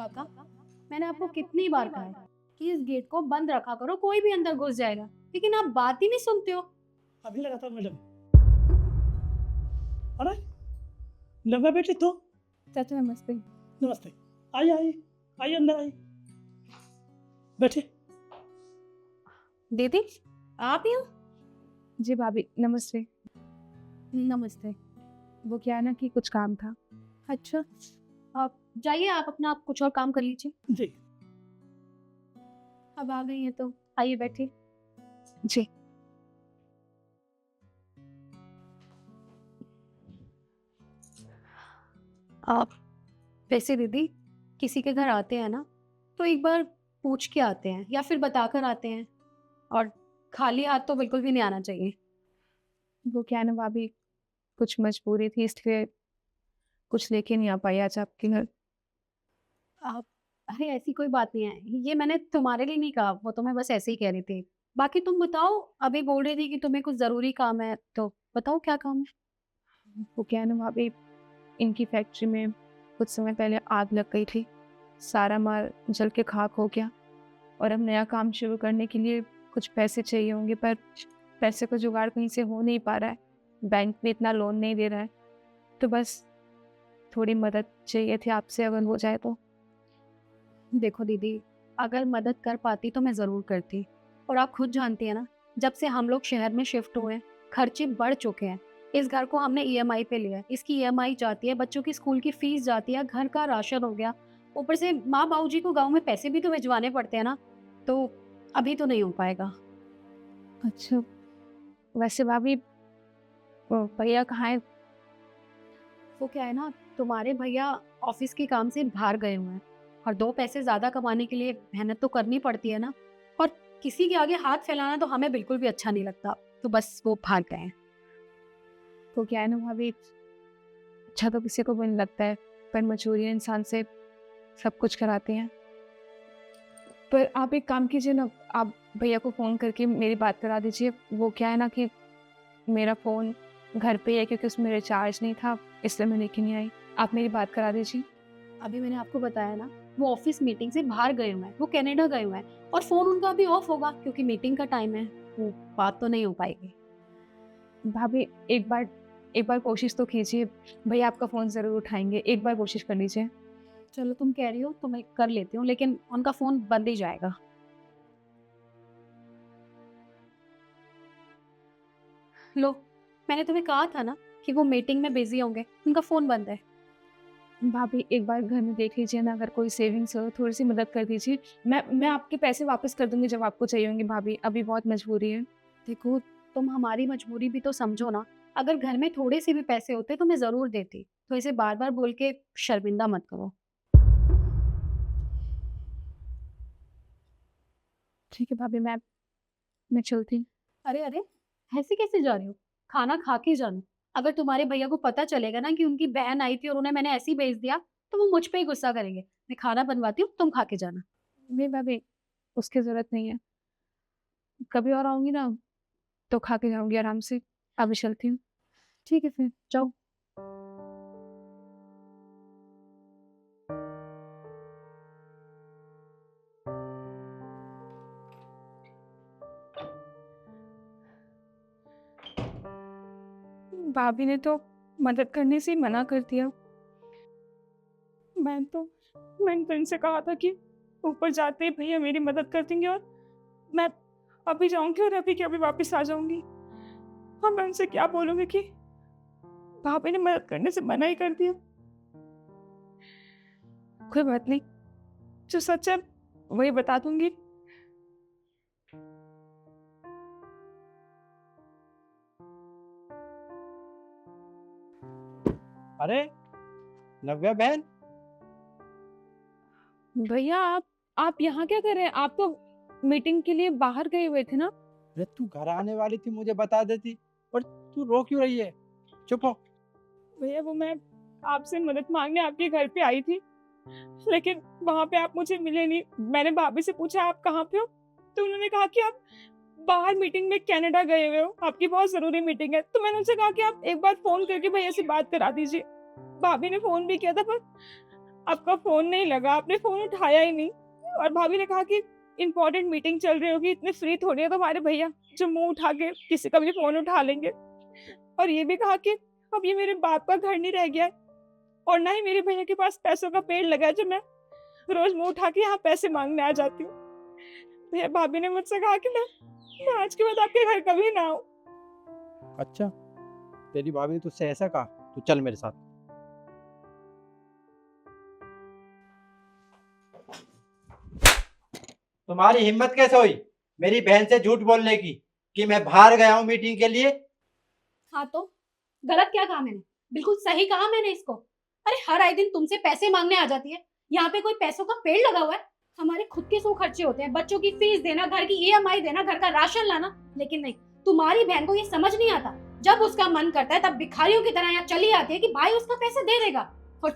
काका, मैंने आपको कितनी बार कहा है कि इस गेट को बंद रखा करो, कोई भी अंदर घुस जाएगा, लेकिन आप बात ही नहीं सुनते हो। अभी लगा था मैडम। अरे नव्या बेटी तो। चाचा नमस्ते। नमस्ते। आइए आइए आइए, अंदर आइए, बैठिए। दीदी, आप ही हो? जी भाभी नमस्ते। नमस्ते। वो क्या है ना कि कुछ काम था। अच्छा, आप जाइए, आप कुछ और काम कर लीजिए। जी। अब आ गई हैं तो आइए बैठिए। जी आप वैसे दीदी, किसी के घर आते हैं ना तो एक बार पूछ के आते हैं या फिर बता कर आते हैं, और खाली हाथ तो बिल्कुल भी नहीं आना चाहिए। वो क्या है ना भाभी, कुछ मजबूरी थी इसलिए कुछ लेके नहीं आ पाई आज आपके घर। आप अरे ऐसी कोई बात नहीं है, ये मैंने तुम्हारे लिए नहीं कहा, वो तो मैं बस ऐसे ही कह रही थी। बाकी तुम बताओ, अभी बोल रही थी कि तुम्हें कुछ जरूरी काम है, तो बताओ क्या काम है। वो क्या है ना भाभी, इनकी फैक्ट्री में कुछ समय पहले आग लग गई थी, सारा माल जल के खाक हो गया और अब नया काम शुरू करने के लिए कुछ पैसे चाहिए होंगे, पर पैसे का जुगाड़ कहीं से हो नहीं पा रहा है, बैंक भी इतना लोन नहीं दे रहा है, तो बस थोड़ी मदद चाहिए थी आपसे, अगर हो जाए तो। देखो दीदी, अगर मदद कर पाती तो मैं ज़रूर करती, और आप खुद जानती हैं ना, जब से हम लोग शहर में शिफ्ट हुए हैं, खर्चे बढ़ चुके हैं। इस घर को हमने ईएमआई पे लिया है, इसकी ईएमआई जाती है, बच्चों की स्कूल की फीस जाती है, घर का राशन हो गया, ऊपर से माँ बाबूजी को गाँव में पैसे भी तो भिजवाने पड़ते हैं ना, तो अभी तो नहीं हो पाएगा। अच्छा, वैसे भाभी वो भैया कहाँ है? वो क्या है ना, तुम्हारे भैया ऑफिस के काम से बाहर गए हुए हैं, और दो पैसे ज्यादा कमाने के लिए मेहनत तो करनी पड़ती है ना, और किसी के आगे हाथ फैलाना तो हमें बिल्कुल भी अच्छा नहीं लगता, तो बस वो भाग गए हैं। वो क्या है ना भाभी, अच्छा तो किसी को भी नहीं लगता है, पर मजबूरियाँ इंसान से सब कुछ कराती हैं। पर आप एक काम कीजिए ना, आप भैया को फ़ोन करके मेरी बात करा दीजिए। वो क्या है ना कि मेरा फ़ोन घर पे ही है, क्योंकि उसमें रिचार्ज नहीं था, इसलिए मैं लेके नहीं आई। आप मेरी बात करा दीजिए। अभी मैंने आपको बताया ना, वो ऑफिस मीटिंग से बाहर गए हुए हैं, वो कनाडा गए हुए हैं, और फोन उनका अभी ऑफ होगा क्योंकि मीटिंग का टाइम है, वो बात तो नहीं हो पाएगी। भाभी एक बार कोशिश तो कीजिए, भैया आपका फ़ोन ज़रूर उठाएँगे, एक बार कोशिश कर लीजिए। चलो तुम कह रही हो तो मैं कर लेती हूँ, लेकिन उनका फोन बंद ही जाएगा। लो, मैंने तुम्हें कहा था ना कि वो मीटिंग में बिजी होंगे, उनका फोन बंद है। भाभी एक बार घर में देख लीजिए ना, अगर कोई सेविंग्स हो थोड़ी-सी मदद कर दीजिए। मैं आपके पैसे वापस कर दूँगी जब आपको चाहिए होंगे भाभी, अभी बहुत मजबूरी है। देखो, तुम हमारी मजबूरी भी तो समझो ना, अगर घर में थोड़े से भी पैसे होते तो मैं ज़रूर देती, तो इसे बार-बार बोल के शर्मिंदा मत करो। ठीक है भाभी, मैं चलती हूँ। अरे, अरे! ऐसे कैसे जा रही हो? खाना खा के जाना। अगर तुम्हारे भैया को पता चलेगा ना कि उनकी बहन आई थी और उन्हें मैंने ऐसे ही भेज दिया, तो वो मुझ पे ही गुस्सा करेंगे। मैं खाना बनवाती हूँ, तुम खा के जाना। नहीं भाभी, उसकी ज़रूरत नहीं है। कभी और आऊँगी ना, तो खा के जाऊँगी आराम से। अभी चलती हूँ। ठीक है फिर, जाओ। भाभी ने तो मदद करने से ही मना कर दिया। मैंने तो इनसे कहा था कि ऊपर जाते ही भैया मेरी मदद कर देंगे और मैं अभी जाऊंगी और अभी के अभी वापस आ जाऊंगी। हाँ, मैं उनसे क्या बोलूंगी कि भाभी ने मदद करने से मना ही कर दिया। कोई बात नहीं, जो सच है वही बता दूंगी। अरे नव्या बहन, भैया आप यहाँ क्या कर रहे हैं? आप तो मीटिंग के लिए बाहर गए हुए थे ना? अरे तू घर आने वाली थी, मुझे बता देती। और तू रो क्यों रही है? चुप हो। भैया वो मैं आपसे मदद मांगने आपके घर पे आई थी, लेकिन वहां पे आप मुझे मिले नहीं। मैंने भाभी से पूछा आप कहाँ पे हो, तो उन्होंने कहा कि आप बाहर मीटिंग में कनाडा गए हुए हो, आपकी बहुत जरूरी मीटिंग है। तो मैंने उनसे कहा कि आप एक बार फोन करके भैया से बात करा दीजिए। भाभी ने फोन भी किया था, पर आपका फ़ोन नहीं लगा, आपने फ़ोन उठाया ही नहीं। और भाभी ने कहा कि इम्पोर्टेंट मीटिंग चल रही होगी, इतने फ्री थोड़ी है तुम्हारे भैया जो मुँह उठा के किसी का भी फ़ोन उठा लेंगे। और ये भी कहा कि अब ये मेरे बाप का घर नहीं रह गया है और ना ही मेरे भैया के पास पैसों का पेड़ लगा है जो मैं रोज़ मुँह उठा के यहाँ पैसे माँगने आ जाती हूँ। भैया भाभी ने मुझसे कहा कि मैं आज के बाद आपके घर कभी ना आऊँ। अच्छा, तेरी भाभी ने तुझसे ऐसा कहा? तू चल मेरे साथ। तुम्हारी हिम्मत कैसे हुई मेरी बहन से झूठ बोलने की कि मैं बाहर गया हूँ मीटिंग के लिए? हाँ तो गलत क्या कहा मैंने? बिल्कुल सही कहा मैंने इसको। अरे हर आए दिन तुमसे पैसे मांगने आ जाती है। यहाँ पे कोई पैसों का पेड़ लगा हुआ है? हमारे खुद के 100 खर्चे होते हैं, बच्चों की फीस देना, घर की ईएमआई देना, घर का राशन लाना। लेकिन नहीं, तुम्हारी बहन को ये समझ नहीं आता। जब उसका मन करता है तब भिखारियों की तरह यहाँ चली आती है कि भाई उसका पैसे दे देगा, और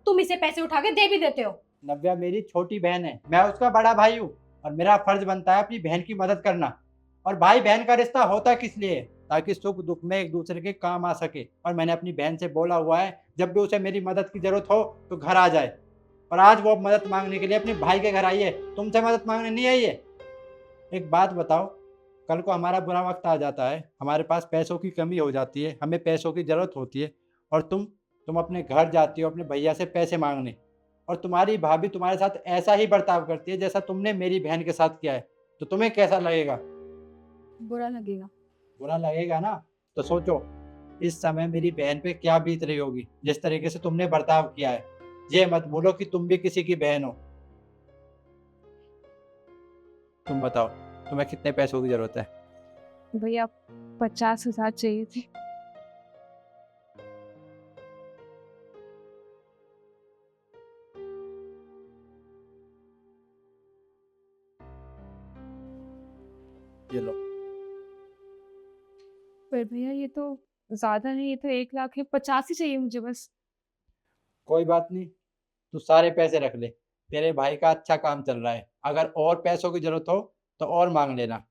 तुम इसे पैसे उठा के दे भी देते हो। नव्या मेरी छोटी बहन है, मैं उसका बड़ा भाई हूँ और मेरा फर्ज बनता है अपनी बहन की मदद करना। और भाई बहन का रिश्ता होता किस लिए? ताकि सुख दुख में एक दूसरे के काम आ सके। और मैंने अपनी बहन से बोला हुआ है जब भी उसे मेरी मदद की जरूरत हो तो घर आ जाए। और आज वो मदद मांगने के लिए अपने भाई के घर आई है, तुमसे मदद मांगने नहीं आई है। एक बात बताओ, कल को हमारा बुरा वक्त आ जाता है, हमारे पास पैसों की कमी हो जाती है, हमें पैसों की ज़रूरत होती है, और तुम अपने घर जाती हो अपने भैया से पैसे मांगने, और तुम्हारी भाभी तुम्हारे साथ ऐसा ही बर्ताव करती है जैसा तुमने मेरी बहन के साथ किया है, तो तुम्हें कैसा लगेगा? बुरा लगेगा। बुरा लगेगा ना? तो सोचो इस समय मेरी बहन पे क्या बीत रही होगी जिस तरीके से तुमने बर्ताव किया है। ये मत बोलो कि तुम भी किसी की बहन हो। तुम बताओ, तुम्हें कितने पैसों की जरूरत है? भैया 50,000 चाहिए थे। ये लो। पर भैया ये तो ज्यादा नहीं, ये तो 1 लाख है, 50 ही चाहिए मुझे बस। कोई बात नहीं, तू सारे पैसे रख ले, तेरे भाई का अच्छा काम चल रहा है, अगर और पैसों की जरूरत हो तो और मांग लेना।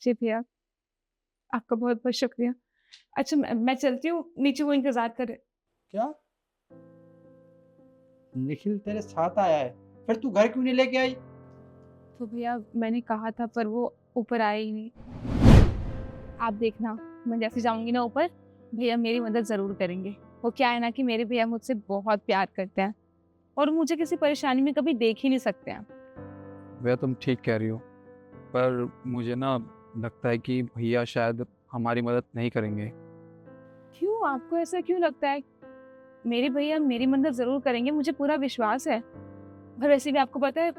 जी भैया, आपका बहुत बहुत शुक्रिया। अच्छा मैं चलती हूँ, नीचे वो इंतजार करे। क्या? निखिल तेरे साथ आया है? फिर तू घर क्यों नहीं लेके आई? तो भैया मैंने कहा था पर वो ऊपर आए ही नहीं। आप देखना, मैं जैसे जाऊंगी ना ऊपर, भैया मेरी मदद ज़रूर करेंगे। वो क्या है ना कि मेरे भैया मुझसे बहुत प्यार करते हैं और मुझे किसी परेशानी में कभी देख ही नहीं सकते हैं। भैया तुम ठीक कह रही हो, पर मुझे ना लगता है कि भैया शायद हमारी मदद नहीं करेंगे। क्यों, आपको ऐसा क्यों लगता है? मेरे भैया मेरी मदद ज़रूर करेंगे, मुझे पूरा विश्वास है। और वैसे भी आपको पता है,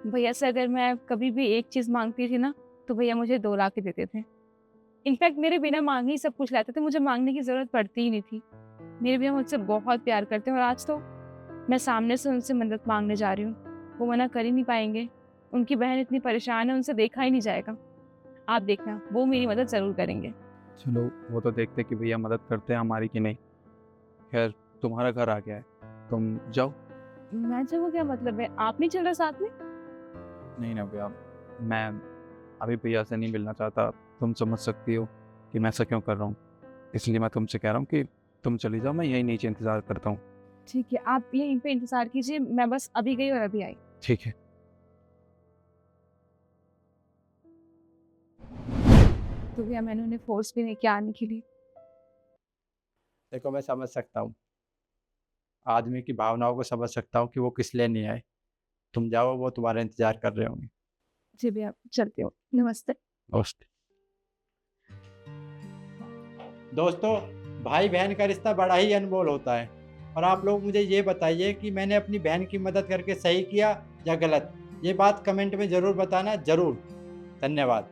भैया से अगर मैं कभी भी एक चीज़ मांगती थी ना तो भैया मुझे 2 लाख ही देते थे। इनफैक्ट मेरे बिना मांगे ही सब कुछ लाते थे, मुझे मांगने की ज़रूरत पड़ती ही नहीं थी। मेरे भैया मुझसे बहुत प्यार करते हैं और आज तो मैं सामने से उनसे मदद मांगने जा रही हूँ, वो मना कर ही नहीं पाएंगे। उनकी बहन इतनी परेशान है, उनसे देखा ही नहीं जाएगा। आप देखना, वो मेरी मदद ज़रूर करेंगे। चलो वो तो देखते कि भैया मदद करते हैं हमारी कि नहीं। खैर तुम्हारा घर आ गया है, तुम जाओ। मैं जाऊँ क्या मतलब है, आप नहीं चल रहे साथ में? नहीं ना भैया, मैं अभी भैया से नहीं मिलना चाहता। तुम समझ सकती हो कि मैं ऐसा क्यों कर रहा हूँ, इसलिए मैं तुमसे कह रहा हूँ कि तुम चली जाओ, मैं यहीं नीचे इंतज़ार करता हूँ। ठीक है, आप यहीं पे इंतज़ार कीजिए, मैं बस अभी गई और अभी आई। ठीक है। तो भैया मैंने उन्हें फोर्स भी नहीं किया आने के लिए। देखो मैं समझ सकता हूँ, आदमी की भावनाओं को समझ सकता हूँ कि वो किस लिए नहीं आए। तुम जाओ, वो तुम्हारा इंतजार कर रहे होंगे। जी भैया, चलती हूँ, नमस्ते। दोस्त दोस्तों, भाई बहन का रिश्ता बड़ा ही अनमोल होता है, और आप लोग मुझे ये बताइए कि मैंने अपनी बहन की मदद करके सही किया या गलत। ये बात कमेंट में ज़रूर बताना, ज़रूर। धन्यवाद।